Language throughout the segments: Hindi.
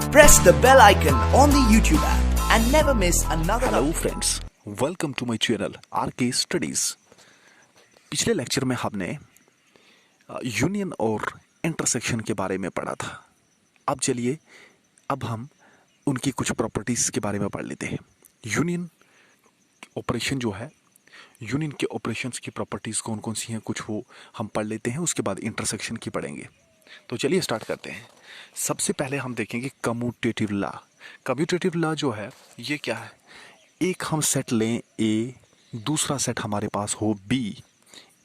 Press the bell icon on the YouTube app and never miss another hello friends, welcome to my channel RK studies. पिछले लेक्चर में हमने यूनियन और इंटरसेक्शन के बारे में पढ़ा था। अब चलिए अब हम उनकी कुछ प्रॉपर्टीज के बारे में पढ़ लेते हैं। यूनियन ऑपरेशन जो है, यूनियन के ऑपरेशंस की प्रॉपर्टीज कौन कौन सी हैं कुछ वो हम पढ़ लेते हैं, उसके बाद इंटरसेक्शन की पढ़ेंगे। तो चलिए स्टार्ट करते हैं। सबसे पहले हम देखेंगे कम्यूटेटिव लॉ। कम्यूटेटिव लॉ जो है ये क्या है, एक हम सेट लें ए, दूसरा सेट हमारे पास हो बी,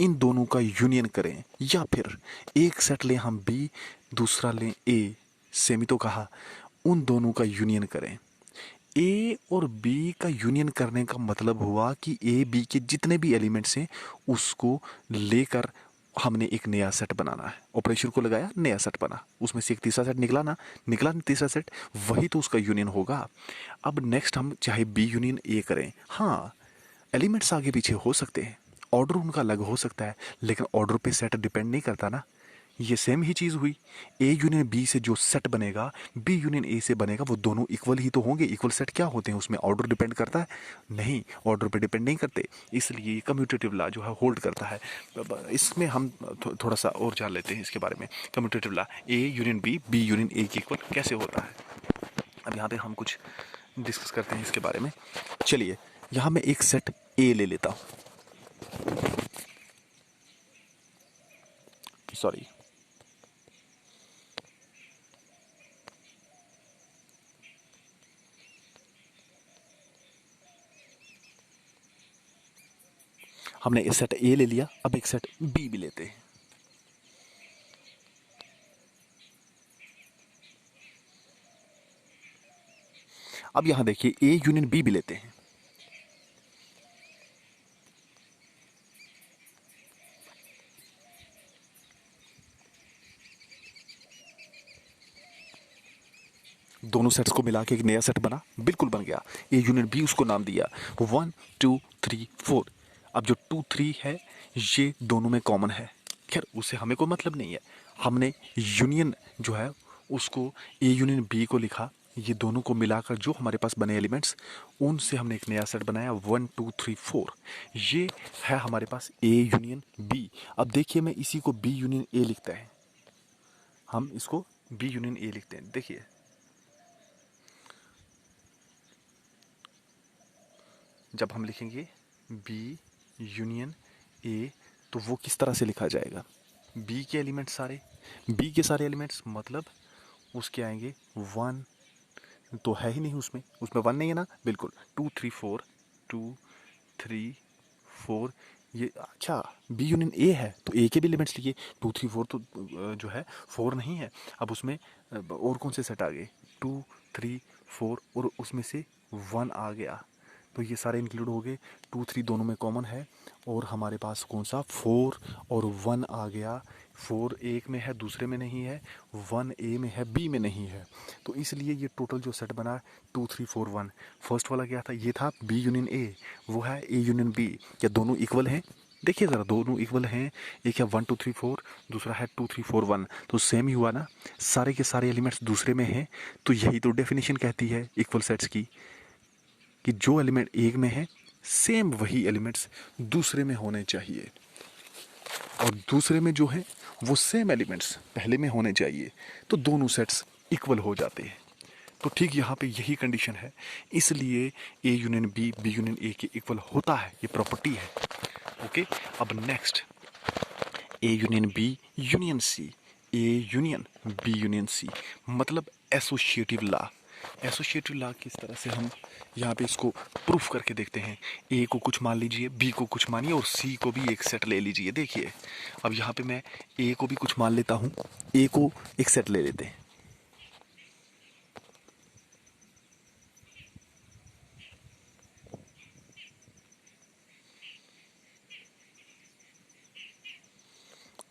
इन दोनों का यूनियन करें, या फिर एक सेट लें हम बी, दूसरा लें ए, सेमी तो कहा, उन दोनों का यूनियन करें। ए और बी का यूनियन करने का मतलब हुआ कि ए बी के जितने भी एलिमेंट्स हैं उसको लेकर हमने एक नया सेट बनाना है। ऑपरेशन को लगाया, नया सेट बना, उसमें से एक तीसरा सेट निकला ना, निकला तीसरा सेट, वही तो उसका यूनियन होगा। अब नेक्स्ट हम चाहे बी यूनियन ए करें, हाँ एलिमेंट्स आगे पीछे हो सकते हैं, ऑर्डर उनका अलग हो सकता है, लेकिन ऑर्डर पे सेट डिपेंड नहीं करता ना। ये सेम ही चीज़ हुई, ए यूनियन बी से जो सेट बनेगा, बी यूनियन ए से बनेगा, वो दोनों इक्वल ही तो होंगे। इक्वल सेट क्या होते हैं, उसमें ऑर्डर डिपेंड करता है? नहीं, ऑर्डर पे डिपेंड नहीं करते, इसलिए कम्यूटेटिव लॉ जो है होल्ड करता है। इसमें हम थोड़ा सा और जान लेते हैं इसके बारे में। Commutative law, A union B, B union A के इक्वल कैसे होता है। अब यहाँ पे हम कुछ डिस्कस करते हैं इसके बारे में। चलिए यहाँ मैं एक सेट ए ले लेता हूँ, सॉरी, हमने एक सेट ए ले लिया, अब एक सेट बी भी लेते हैं। अब यहां देखिए ए यूनियन बी भी लेते हैं। दोनों सेट्स को मिला के एक नया सेट बना, बिल्कुल बन गया। ए यूनियन बी, उसको नाम दिया 1 2 3 4। अब जो 2 3 है ये दोनों में कॉमन है, खैर उससे हमें कोई मतलब नहीं है। हमने यूनियन जो है उसको ए यूनियन बी को लिखा, ये दोनों को मिलाकर जो हमारे पास बने एलिमेंट्स उनसे हमने एक नया सेट बनाया 1 2 3 4। ये है हमारे पास ए यूनियन बी। अब देखिए मैं इसी को बी यूनियन ए लिखते हैं, हम इसको बी यूनियन ए लिखते हैं। देखिए जब हम लिखेंगे बी यूनियन ए तो वो किस तरह से लिखा जाएगा, बी के एलिमेंट्स सारे, बी के सारे एलिमेंट्स मतलब उसके आएंगे 1 तो है ही नहीं, उसमें उसमें 1 नहीं है ना, बिल्कुल 2 3 4 2 3 4। ये अच्छा बी यूनियन ए है तो ए के भी एलिमेंट्स लिखिए, 2 3 4 तो जो है 4 नहीं है। अब उसमें और कौन से सेट आ गए, 2 3 4 और उसमें से 1 आ गया, तो ये सारे इंक्लूड हो गए। 2 3 दोनों में कॉमन है, और हमारे पास कौन सा 4 और 1 आ गया। 4 एक में है, दूसरे में नहीं है, 1 ए में है, बी में नहीं है, तो इसलिए ये टोटल जो सेट बना 2 3 4 1। फर्स्ट वाला क्या था, ये था बी यूनियन ए, वो है ए यूनियन बी। क्या दोनों इक्वल हैं? देखिए ज़रा, दोनों इक्वल हैं। एक है 1 2 3 4, दूसरा है 2 3 4 1, तो सेम ही हुआ ना, सारे के सारे एलिमेंट्स दूसरे में हैं। तो यही तो डेफिनेशन कहती है इक्वल सेट्स की, कि जो एलिमेंट एक में है सेम वही एलिमेंट्स दूसरे में होने चाहिए, और दूसरे में जो है वो सेम एलिमेंट्स पहले में होने चाहिए, तो दोनों सेट्स इक्वल हो जाते हैं। तो ठीक यहाँ पे यही कंडीशन है, इसलिए A union B, B union A के इक्वल होता है, ये प्रॉपर्टी है। ओके, अब next A union B union C, A union B union C, मतलब एसोसिएटिव लॉ। एसोसिएटिव लॉ किस तरह से हम यहाँ पे इसको प्रूफ करके देखते हैं। ए को कुछ मान लीजिए, बी को कुछ मानिए, और सी को भी एक सेट ले लीजिए। देखिए अब यहाँ पे मैं ए को भी कुछ मान लेता हूँ, ए को एक सेट ले लेते हैं।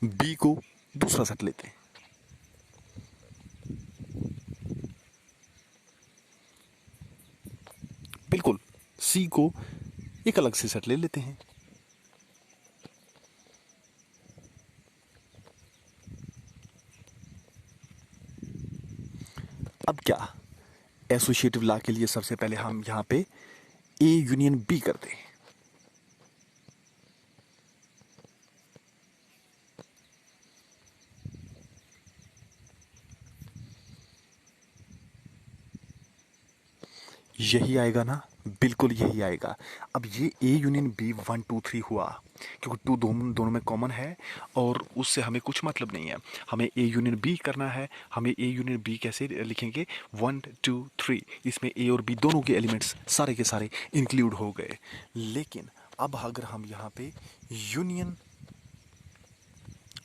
बी को दूसरा सेट लेते हैं, बिल्कुल सी को एक अलग से सेट ले लेते हैं। अब क्या, एसोसिएटिव लॉ के लिए सबसे पहले हम यहाँ पे ए यूनियन बी करते हैं। यही आएगा ना, बिल्कुल यही आएगा। अब ये ए यूनियन बी 1 2 3 हुआ, क्योंकि टू दोनों में कॉमन है और उससे हमें कुछ मतलब नहीं है। हमें ए यूनियन बी करना है। हमें ए यूनियन बी कैसे लिखेंगे? 1 2 3, इसमें ए और बी दोनों के एलिमेंट्स सारे के सारे इंक्लूड हो गए। लेकिन अब अगर हम यहाँ पे यूनियन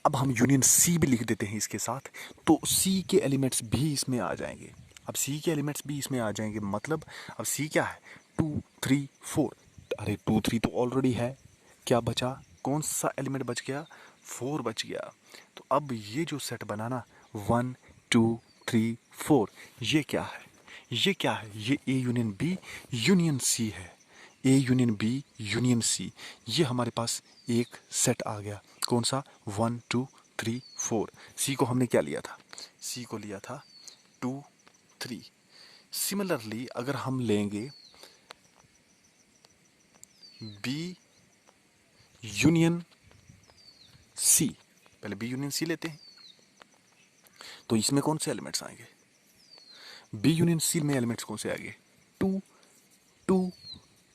अब हम यूनियन सी भी लिख देते हैं इसके साथ, तो सी के एलिमेंट्स भी इसमें आ जाएंगे। अब सी के एलिमेंट्स भी इसमें आ जाएंगे, मतलब अब सी क्या है? 2 3 4। अरे 2 3 तो ऑलरेडी है, क्या बचा? कौन सा एलिमेंट बच गया? 4 बच गया। तो अब ये जो सेट बना ना 1 2 3 4, ये क्या है? ये क्या है? ये A union B union C है। A union B union C, ये हमारे पास एक सेट आ गया। कौन सा? 1 2 3 4। सी को हमने क्या लिया था? सी को लिया था 2 3। सिमिलरली अगर हम लेंगे बी यूनियन सी, पहले बी यूनियन सी लेते हैं, तो इसमें कौन से एलिमेंट्स आएंगे? बी यूनियन सी में एलिमेंट्स कौन से आएंगे? 2 2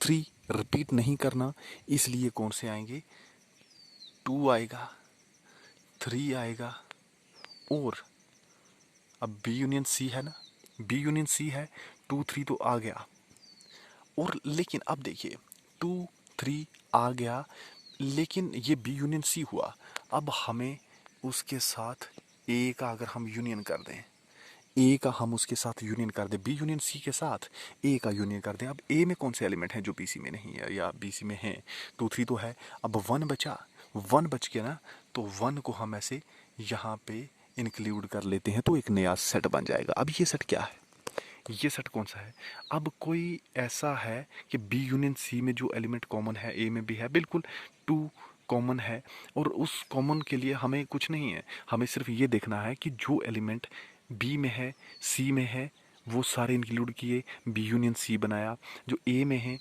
3, रिपीट नहीं करना, इसलिए कौन से आएंगे? 2 आएगा, 3 आएगा, और अब बी यूनियन सी है ना, बी यूनियन सी है, 2 3 तो आ गया। और लेकिन अब देखिए 2 3 आ गया, लेकिन ये बी यूनियन सी हुआ। अब हमें उसके साथ ए का अगर हम यूनियन कर दें, ए का हम उसके साथ यूनियन कर दें, बी यूनियन सी के साथ ए का यूनियन कर दें। अब ए में कौन से एलिमेंट हैं जो बी सी में नहीं है या बी सी में हैं? 2 3 तो है, अब 1 बचा, 1 बच गया ना, तो 1 को हम ऐसे यहाँ पे इंक्लूड कर लेते हैं, तो एक नया सेट बन जाएगा। अब ये सेट क्या है? ये सेट कौन सा है? अब कोई ऐसा है कि बी यूनियन सी में जो एलिमेंट कॉमन है ए में भी है, बिल्कुल 2 कॉमन है, और उस कॉमन के लिए हमें कुछ नहीं है, हमें सिर्फ ये देखना है कि जो एलिमेंट बी में है सी में है वो सारे इंक्लूड किए, बी यूनियन सी बनाया। जो ए में है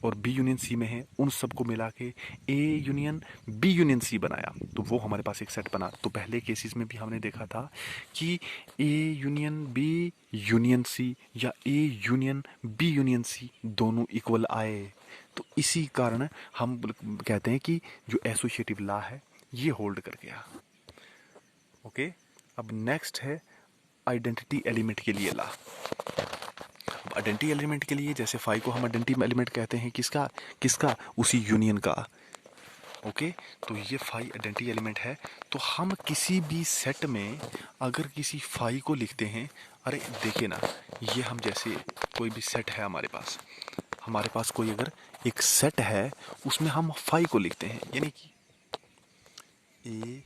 और बी यूनियन सी में है उन सबको मिला के A union B union C बनाया, तो वो हमारे पास एक सेट बना। तो पहले केसेस में भी हमने देखा था कि A union B union C या A union B union C दोनों इक्वल आए। तो इसी कारण हम कहते हैं कि जो एसोसिएटिव लॉ है ये होल्ड कर गया। ओके, अब नेक्स्ट है आइडेंटिटी एलिमेंट के लिए लॉ। आइडेंटिटी एलिमेंट के लिए, जैसे फाई को हम आइडेंटिटी एलिमेंट कहते हैं, किसका किसका? उसी यूनियन का। ओके, तो ये फाई आइडेंटिटी एलिमेंट है। तो हम किसी भी सेट में अगर किसी फाई को लिखते हैं, अरे देखिए ना, ये हम जैसे कोई भी सेट है हमारे पास कोई अगर एक सेट है उसमें हम फाई को लिखते हैं, यानी कि ए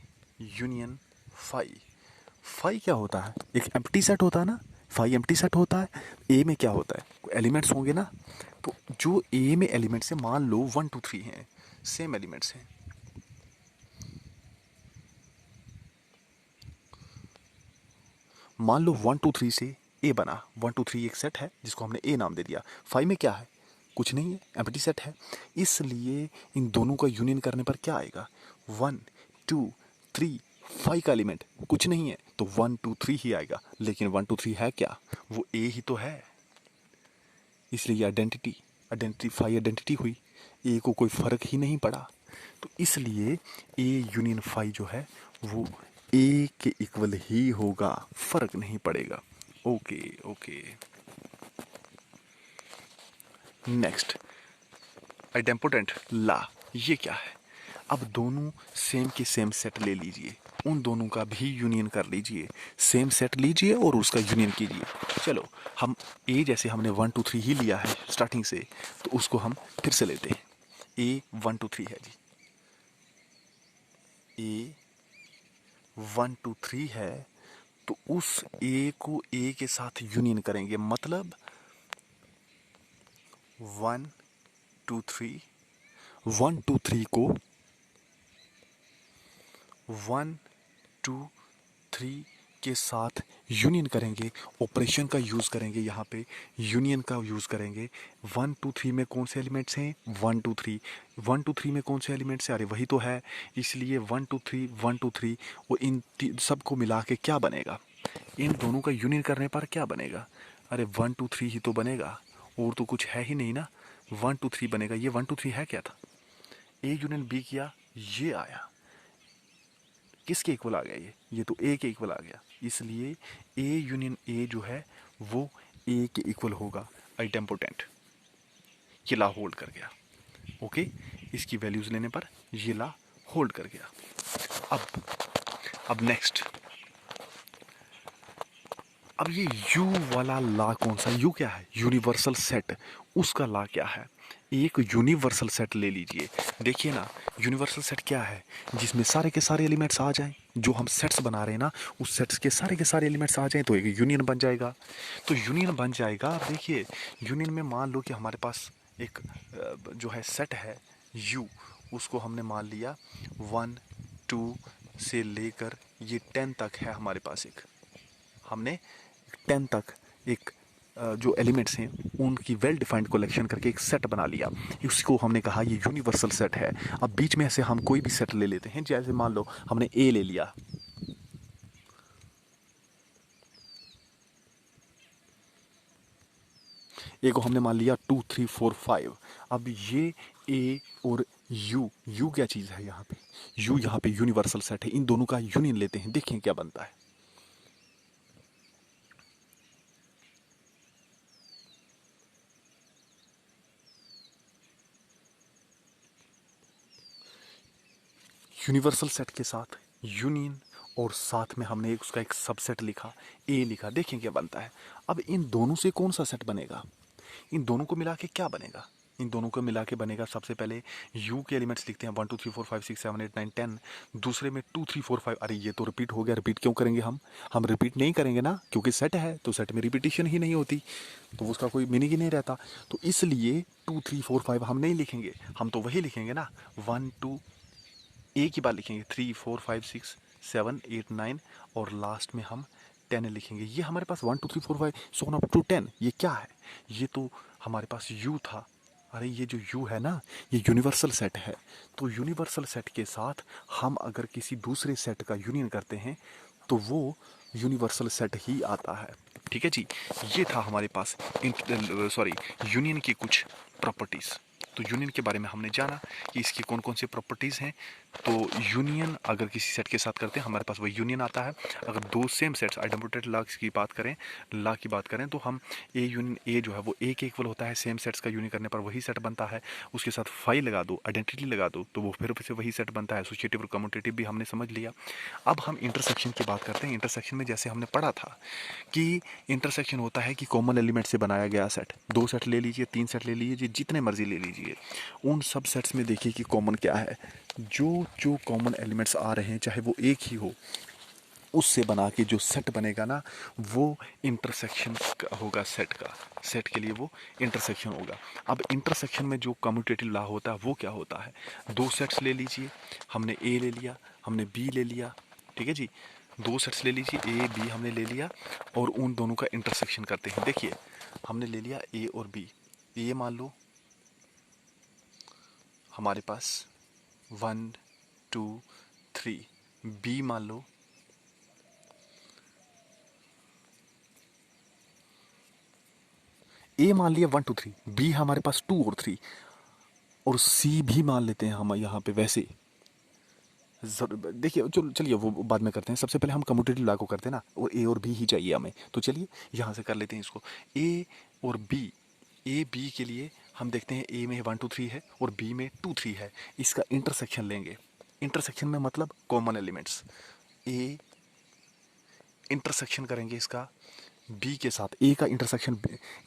यूनियन फाई। फाई क्या होता है? एक एम्प्टी सेट होता है ना, फाई एम्प्टी सेट होता है। ए में क्या होता है? एलिमेंट्स होंगे ना, तो जो ए में एलिमेंट्स है, मान लो 1 2 3 हैं, सेम एलिमेंट्स हैं, मान लो 1 2 3 से ए बना, 1 2 3 एक सेट है जिसको हमने ए नाम दे दिया। फाई में क्या है? कुछ नहीं है, एम्प्टी सेट है। इसलिए इन दोनों का यूनियन करने पर क्या आएगा? 1 2 3 फाई का एलिमेंट कुछ नहीं है, तो 1 2 3 ही आएगा। लेकिन 1 2 3 है क्या? वो ए ही तो है, इसलिए आइडेंटिटी फाई आइडेंटिटी हुई, ए को कोई फर्क ही नहीं पड़ा। तो इसलिए ए यूनियन फाई जो है वो ए के इक्वल ही होगा, फर्क नहीं पड़ेगा। ओके ओके, नेक्स्ट आइडेम्पोटेंट ला। ये क्या है? अब दोनों सेम के सेम सेट ले लीजिए, उन दोनों का भी यूनियन कर लीजिए, सेम सेट लीजिए और उसका यूनियन कीजिए। चलो, हम ए जैसे हमने 1 2 3 ही लिया है स्टार्टिंग से, तो उसको हम फिर से लेते हैं। ए 1 2 3 है जी, ए 1 2 3 है, तो उस ए को ए के साथ यूनियन करेंगे, मतलब 1 2 3, 1 2 3 को 1 2 3 के साथ यूनियन करेंगे, ऑपरेशन का यूज़ करेंगे, यहाँ पे यूनियन का यूज़ करेंगे। 1 2 3 में कौन से एलिमेंट्स हैं? 1 2 3। 1 2 3 में कौन से एलिमेंट्स हैं? अरे वही तो है। इसलिए 1 2 3 1 2 3 वो इन सबको मिला के क्या बनेगा? इन दोनों का यूनियन करने पर क्या बनेगा? अरे 1 2 3 ही तो बनेगा, और तो कुछ है ही नहीं ना। 1 2 3 बनेगा। ये 1 2 3 है क्या था? ए यूनियन बी किया, ये आया। किसके इक्वल आ गया? ये तो ए के इक्वल आ गया। इसलिए ए यूनियन ए जो है वो ए के इक्वल होगा। आइडेम्पोटेंट, ये ला होल्ड कर गया। ओके, इसकी वैल्यूज लेने पर ये ला होल्ड कर गया। अब नेक्स्ट, अब ये यू वाला ला कौन सा? यू क्या है? Universal set. उसका ला क्या है? एक यूनिवर्सल सेट ले लीजिए। देखिए ना, यूनिवर्सल सेट क्या है? जिसमें सारे के सारे एलिमेंट्स आ जाएं। जो हम सेट्स बना रहे हैं ना, उस सेट्स के सारे एलिमेंट्स आ जाएं तो एक यूनियन बन जाएगा। तो यूनियन बन जाएगा। अब देखिए, यूनियन में मान लो कि हमारे पास एक जो है सेट है यू, उसको हमने मान लिया 1 2 से लेकर ये 10 तक है हमारे पास। एक हमने 10 तक एक जो एलिमेंट्स हैं उनकी वेल डिफाइंड कलेक्शन करके एक सेट बना लिया। उसको हमने कहा ये यूनिवर्सल सेट है। अब बीच में से हम कोई भी सेट ले लेते हैं। जैसे मान लो हमने ए ले लिया, ए को हमने मान लिया 2 3 4 5। अब ये ए और यू क्या चीज़ है? यहाँ पे यू, यहाँ पे यूनिवर्सल सेट है। इन दोनों का यूनियन लेते हैं, देखें क्या बनता है। यूनिवर्सल सेट के साथ यूनियन, और साथ में हमने उसका एक सबसेट लिखा, ए लिखा। देखें क्या बनता है। अब इन दोनों से कौन सा सेट बनेगा? इन दोनों को मिला के क्या बनेगा? इन दोनों को मिला के बनेगा, सबसे पहले यू के एलिमेंट्स लिखते हैं 1 2 3 4 5 6 7 8 9 10। दूसरे में 2 3 4 5। अरे ये तो रिपीट हो गया। रिपीट क्यों करेंगे हम रिपीट नहीं करेंगे ना, क्योंकि सेट है तो सेट में रिपीटिशन ही नहीं होती, तो उसका कोई मीनिंग ही नहीं रहता। तो इसलिए 2 3 4 5 हम नहीं लिखेंगे, हम तो वही लिखेंगे ना 1 2, एक ही बार लिखेंगे 3 4 5 6 7 8 9, और लास्ट में हम 10 लिखेंगे। ये हमारे पास 1 2 3 4 5 सो अप टू 10। ये क्या है? ये तो हमारे पास यू था। अरे ये जो यू है ना, ये यूनिवर्सल सेट है। तो यूनिवर्सल सेट के साथ हम अगर किसी दूसरे सेट का यूनियन करते हैं तो वो यूनिवर्सल सेट ही आता है। ठीक है जी, ये था हमारे पास यूनियन की कुछ प्रॉपर्टीज़। तो यूनियन के बारे में हमने जाना कि इसकी कौन कौन सी प्रॉपर्टीज़ हैं। तो यूनियन अगर किसी सेट के साथ करते हैं हमारे पास वही यूनियन आता है। अगर दो सेम सेट्स आइडेम्पोटेड ला की बात करें तो हम ए यूनियन ए जो है वो ए के इक्वल होता है। सेम सेट्स का यूनियन करने पर वही सेट बनता है। उसके साथ फाई लगा दो, आइडेंटिटी लगा दो, तो वो फिर से वही सेट बनता है। एसोसिएटिव और कम्यूटेटिव भी हमने समझ लिया। अब हम इंटरसेक्शन की बात करते हैं। इंटरसेक्शन में जैसे हमने पढ़ा था कि इंटरसेक्शन होता है कि कॉमन एलिमेंट से बनाया गया सेट। 2 सेट ले लीजिए, 3 सेट ले लीजिए, जितने मर्जी ले लीजिए। उन सब सेट्स में देखिए कि कॉमन क्या है। जो कॉमन एलिमेंट्स आ रहे हैं चाहे वो एक ही हो, उससे बना के जो सेट बनेगा ना वो इंटरसेक्शन होगा सेट का। सेट के लिए वो इंटरसेक्शन होगा। अब इंटरसेक्शन में जो कम्यूटेटिव लॉ होता है वो क्या होता है? 2 सेट्स ले लीजिए, हमने ए ले लिया, हमने बी ले लिया। ठीक है जी, 2 सेट्स ले लीजिए, ए बी हमने ले लिया, और उन दोनों का इंटरसेक्शन करते हैं। देखिए हमने ले लिया ए और बी। ए मान लो हमारे पास 1 2 3, बी मान लो ए मान लिया 1 2 3, बी हमारे पास 2 और 3, और सी भी मान लेते हैं हम यहाँ पे। वैसे देखिए चलिए वो बाद में करते हैं। सबसे पहले हम कम्यूटेटिव लॉ को करते हैं ना, और ए और बी ही चाहिए हमें। तो चलिए यहाँ से कर लेते हैं इसको। ए और बी, ए बी के लिए हम देखते हैं ए में 1 2 3 है और बी में 2 3 है। इसका इंटरसेक्शन लेंगे। इंटरसेक्शन में मतलब कॉमन एलिमेंट्स। ए इंटरसेक्शन करेंगे इसका बी के साथ। ए का इंटरसेक्शन,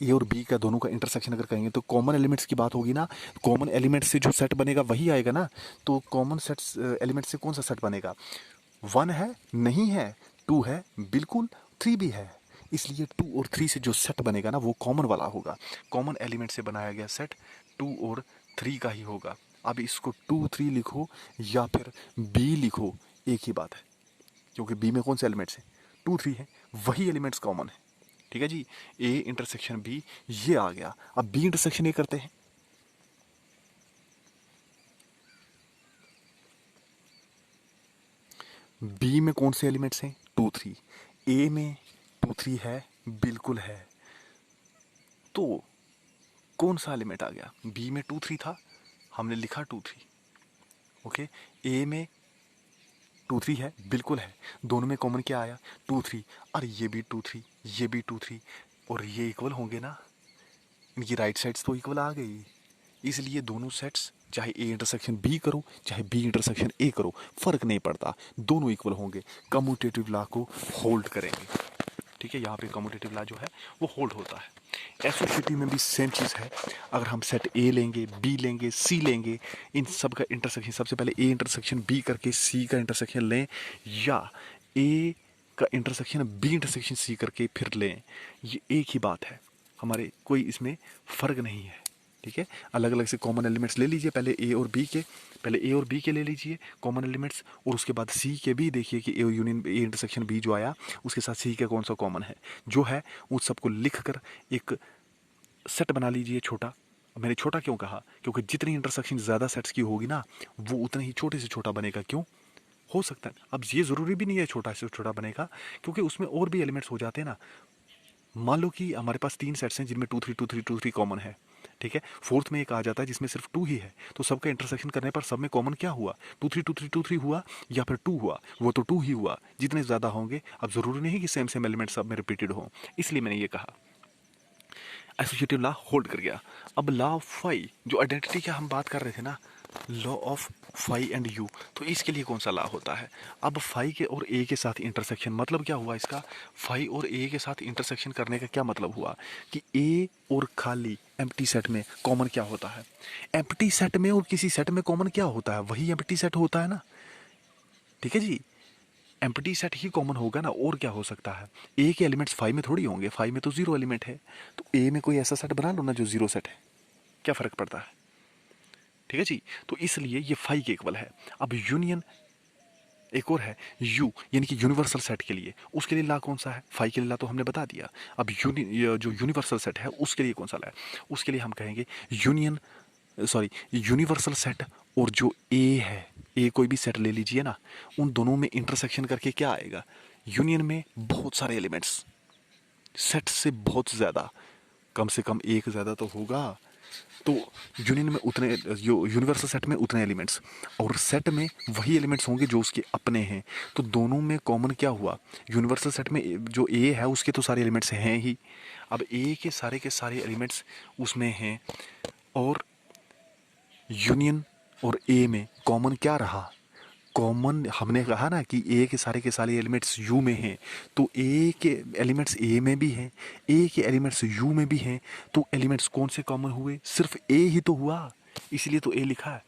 ए और बी का दोनों का इंटरसेक्शन अगर करेंगे तो कॉमन एलिमेंट्स की बात होगी ना। कॉमन एलिमेंट्स से जो सेट बनेगा वही आएगा ना। तो कॉमन सेट्स एलिमेंट से कौन सा सेट बनेगा? 1 है? नहीं है। 2 है? बिल्कुल। 3 भी है। इसलिए 2 और 3 से जो सेट बनेगा ना वो कॉमन वाला होगा। कॉमन एलिमेंट से बनाया गया सेट 2 और 3 का ही होगा। अब इसको 2 3 लिखो या फिर बी लिखो, एक ही बात है, क्योंकि बी में कौन से एलिमेंट्स हैं? टू थ्री है, वही एलिमेंट्स कॉमन है। ठीक है जी, ए इंटरसेक्शन बी ये आ गया। अब बी इंटरसेक्शन ए करते हैं। बी में कौन से एलिमेंट्स हैं? To three. ए में टू थ्री है, बिल्कुल है। तो कौन सा एलिमेंट आ गया? बी में टू थ्री था, हमने लिखा टू थ्री। ओके, ए में टू थ्री है, बिल्कुल है। दोनों में कॉमन क्या आया? Two three. और ये भी टू थ्री, ये भी टू थ्री, और ये इक्वल होंगे ना, इनकी राइट साइड्स तो इक्वल आ गई। इसलिए दोनों सेट्स, चाहे ए इंटरसेक्शन बी करो चाहे बी इंटरसेक्शन ए करो, फर्क नहीं पड़ता, दोनों इक्वल होंगे, कम्यूटेटिव लॉ को होल्ड करेंगे। ठीक है, यहाँ पे कम्यूटेटिव लॉ जो है वो होल्ड होता है। एसोसिएटिव में भी सेम चीज़ है। अगर हम सेट ए लेंगे, बी लेंगे, सी लेंगे, इन सब का इंटरसेक्शन सबसे पहले ए इंटरसेक्शन बी करके सी का इंटरसेक्शन लें, या ए का इंटरसेक्शन बी इंटरसेक्शन सी करके फिर लें, ये एक ही बात है, हमारे कोई इसमें फ़र्क नहीं है। ठीक है, अलग अलग से कॉमन एलिमेंट्स ले लीजिए, पहले ए और बी के, पहले ए और बी के ले लीजिए कॉमन एलिमेंट्स, और उसके बाद सी के भी देखिए कि A union A intersection B जो आया उसके साथ सी का कौन सा कॉमन है, जो है उस सबको लिख कर एक सेट बना लीजिए छोटा। मैंने छोटा क्यों कहा? क्योंकि जितनी इंटरसेक्शन ज़्यादा सेट्स की होगी ना, वो उतना ही छोटे से छोटा बनेगा। क्यों हो सकता है? अब ये ज़रूरी भी नहीं है छोटा से छोटा बनेगा, क्योंकि उसमें और भी एलिमेंट्स हो जाते हैं ना। मान लो कि हमारे पास तीन सेट्स हैं जिनमें two three two three two three common है। ठीक है, फोर्थ में एक आ जाता है जिसमें सिर्फ टू ही है, तो सबका इंटरसेक्शन करने पर सब में कॉमन क्या हुआ? Two three two three two three हुआ, या फिर टू हुआ? वो तो टू ही हुआ। जितने ज़्यादा होंगे, अब ज़रूरी नहीं कि सेम सेम एलिमेंट सब में रिपीटेड हो, इसलिए मैंने ये कहा। एसोसिएटिव लॉ होल्ड कर गया। अब लॉ ऑफ फाई, जो आइडेंटिटी की हम बात कर रहे थे ना, law of phi and U, तो इसके लिए कौन सा लॉ होता है? अब फाई के और ए के साथ इंटरसेक्शन, मतलब क्या हुआ इसका? फाई और ए के साथ इंटरसेक्शन करने का क्या मतलब हुआ कि ए और खाली एम्प्टी सेट में कॉमन क्या होता है? एम्प्टी सेट में और किसी सेट में कॉमन क्या होता है? वही एम्प्टी सेट होता है ना। ठीक है जी, एम्प्टी सेट ही कॉमन होगा ना, और क्या हो सकता है? ए के एलिमेंट्स फाइव में थोड़ी होंगे, फाइव में तो जीरो एलिमेंट है, तो ए में कोई ऐसा सेट बना लो ना जो जीरो सेट है, क्या फर्क पड़ता है? ठीक है जी, तो इसलिए ये फाइव के इक्वल है। अब यूनियन एक और है यू, यानी कि यूनिवर्सल सेट के लिए, उसके लिए ला कौन सा है? फाइव के लिए ला तो हमने बता दिया। अब जो यूनिवर्सल सेट है उसके लिए कौन सा ला है? उसके लिए हम कहेंगे यूनियन, सॉरी, यूनिवर्सल सेट। और जो ए है, ए कोई भी सेट ले लीजिए ना, उन दोनों में इंटरसेक्शन करके क्या आएगा? यूनियन में बहुत सारे एलिमेंट्स, सेट से बहुत ज़्यादा, कम से कम एक ज़्यादा तो होगा। तो यूनियन में उतने, यूनिवर्सल सेट में उतने एलिमेंट्स, और सेट में वही एलिमेंट्स होंगे जो उसके अपने हैं। तो दोनों में कॉमन क्या हुआ? यूनिवर्सल सेट में जो ए है उसके तो सारे एलिमेंट्स हैं ही। अब ए के सारे एलिमेंट्स उसमें हैं, और यूनियन और ए में कॉमन क्या रहा? कॉमन हमने कहा ना कि ए के सारे एलिमेंट्स यू में हैं, तो ए के एलिमेंट्स ए में भी हैं, ए के एलिमेंट्स यू में भी हैं, तो एलिमेंट्स कौन से कॉमन हुए? सिर्फ ए ही तो हुआ, इसलिए तो ए लिखा है।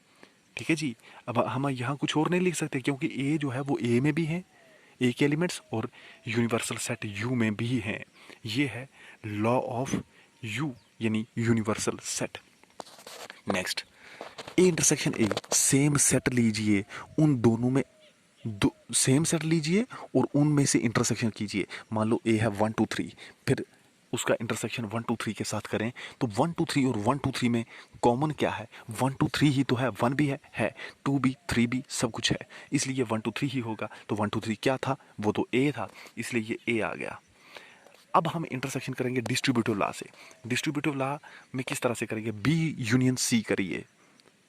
ठीक है जी, अब हम यहाँ कुछ और नहीं लिख सकते, क्योंकि ए जो है वो ए में भी है, ए के एलिमेंट्स, और यूनिवर्सल सेट यू में भी हैं। ये है लॉ ऑफ यू, यानी universal set. Next, A intersection A, same set लीजिए, उन दोनों में सेम सेट लीजिए और उनमें से इंटरसेक्शन कीजिए। मान लो ए है 1 2 3, फिर उसका इंटरसेक्शन 1 2 3 के साथ करें, तो 1 2 3 और 1 2 3 में कॉमन क्या है? 1 2 3 ही तो है, 1 भी है 2 भी 3 भी सब कुछ है, इसलिए 1 2 3 ही होगा। तो 1 2 3 क्या था? वो तो ए था, इसलिए ये ए आ गया। अब हम इंटरसेक्शन करेंगे डिस्ट्रीब्यूटिव लॉ से। डिस्ट्रीब्यूटिव लॉ में किस तरह से करेंगे? बी यूनियन सी करिए,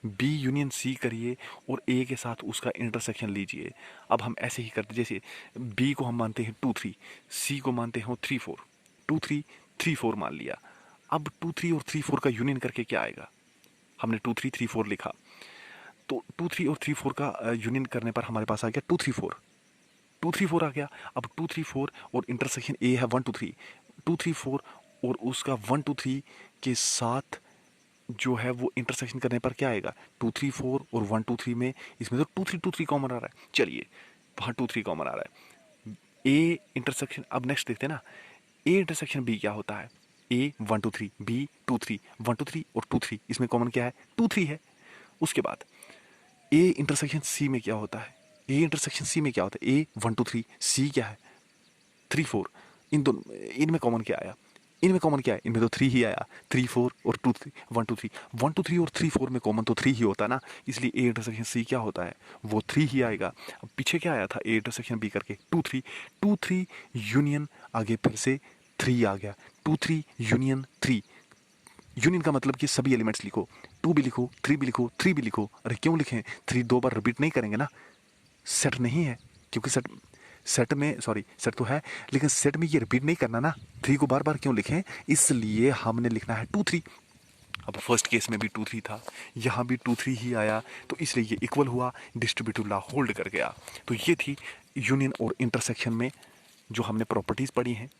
बी यूनियन सी करिए और ए के साथ उसका इंटरसेक्शन लीजिए। अब हम ऐसे ही करते, जैसे बी को हम मानते हैं 2 3, सी को मानते हैं 3 4, 2 3 3 4 मान लिया। अब 2 3 और 3 4 का यूनियन करके क्या आएगा? हमने 2 3 3 4 लिखा, तो 2 3 और 3 4 का यूनियन करने पर हमारे पास आ गया 2 3 4, 2 3 4 आ गया। अब 2 3 4 और इंटरसेक्शन ए है 1 2 3, 2 3 4 और उसका 1 2 3 के साथ जो है वो इंटरसेक्शन करने पर क्या आएगा? 2 3 4 और 1 2 3 में, इसमें तो 2 3 कॉमन आ रहा है, चलिए वहाँ 2 3 कॉमन आ रहा है। ए इंटरसेक्शन, अब नेक्स्ट देखते हैं ना, ए इंटरसेक्शन बी क्या होता है? ए 1 2 3, बी 2 3, 1 2 3 और 2 3, इसमें कॉमन क्या है? 2 3 है। उसके बाद ए इंटरसेक्शन सी में क्या होता है? ए इंटरसेक्शन सी में क्या होता है? ए 1 2 3, सी क्या है? 3 4, इन दोनों इनमें कॉमन क्या आया? इनमें कॉमन क्या है? इनमें तो 3 ही आया। 3 4 और 2 3 1 2 3 1 2 3 और 3 4 में कॉमन तो 3 ही होता है ना, इसलिए ए इंटरसेक्शन सी क्या होता है? वो 3 ही आएगा। अब पीछे क्या आया था? ए इंटरसेक्शन बी करके 2 3 2 3 यूनियन, आगे फिर से 3 आ गया। 2 3 यूनियन 3। यूनियन का मतलब कि सभी एलिमेंट्स लिखो, 2 भी लिखो, 3 भी लिखो, 3 भी लिखो। अरे क्यों लिखें? 3 दो बार रिपीट नहीं करेंगे ना, सेट नहीं है, क्योंकि सेट सेट में सॉरी सेट तो है लेकिन सेट में ये रिपीट नहीं करना ना, 3 को बार बार क्यों लिखें, इसलिए हमने लिखना है 2 3। अब फर्स्ट केस में भी 2 3 था, यहाँ भी 2 3 ही आया, तो इसलिए ये इक्वल हुआ, डिस्ट्रीब्यूटिव लॉ होल्ड कर गया। तो ये थी यूनियन और इंटरसेक्शन में जो हमने प्रॉपर्टीज पढ़ी हैं।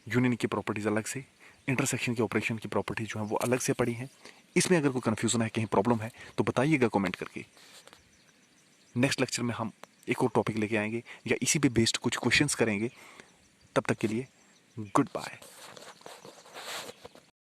यूनियन की प्रॉपर्टीज अलग से, इंटरसेक्शन के ऑपरेशन की प्रॉपर्टीज जो है वो अलग से पढ़ी हैं। इसमें अगर कोई कन्फ्यूजन है, कहीं प्रॉब्लम है, तो बताइएगा कमेंट करके। नेक्स्ट लेक्चर में हम एक और टॉपिक लेके आएंगे या इसी पे बेस्ड कुछ क्वेश्चंस करेंगे। तब तक के लिए गुड बाय।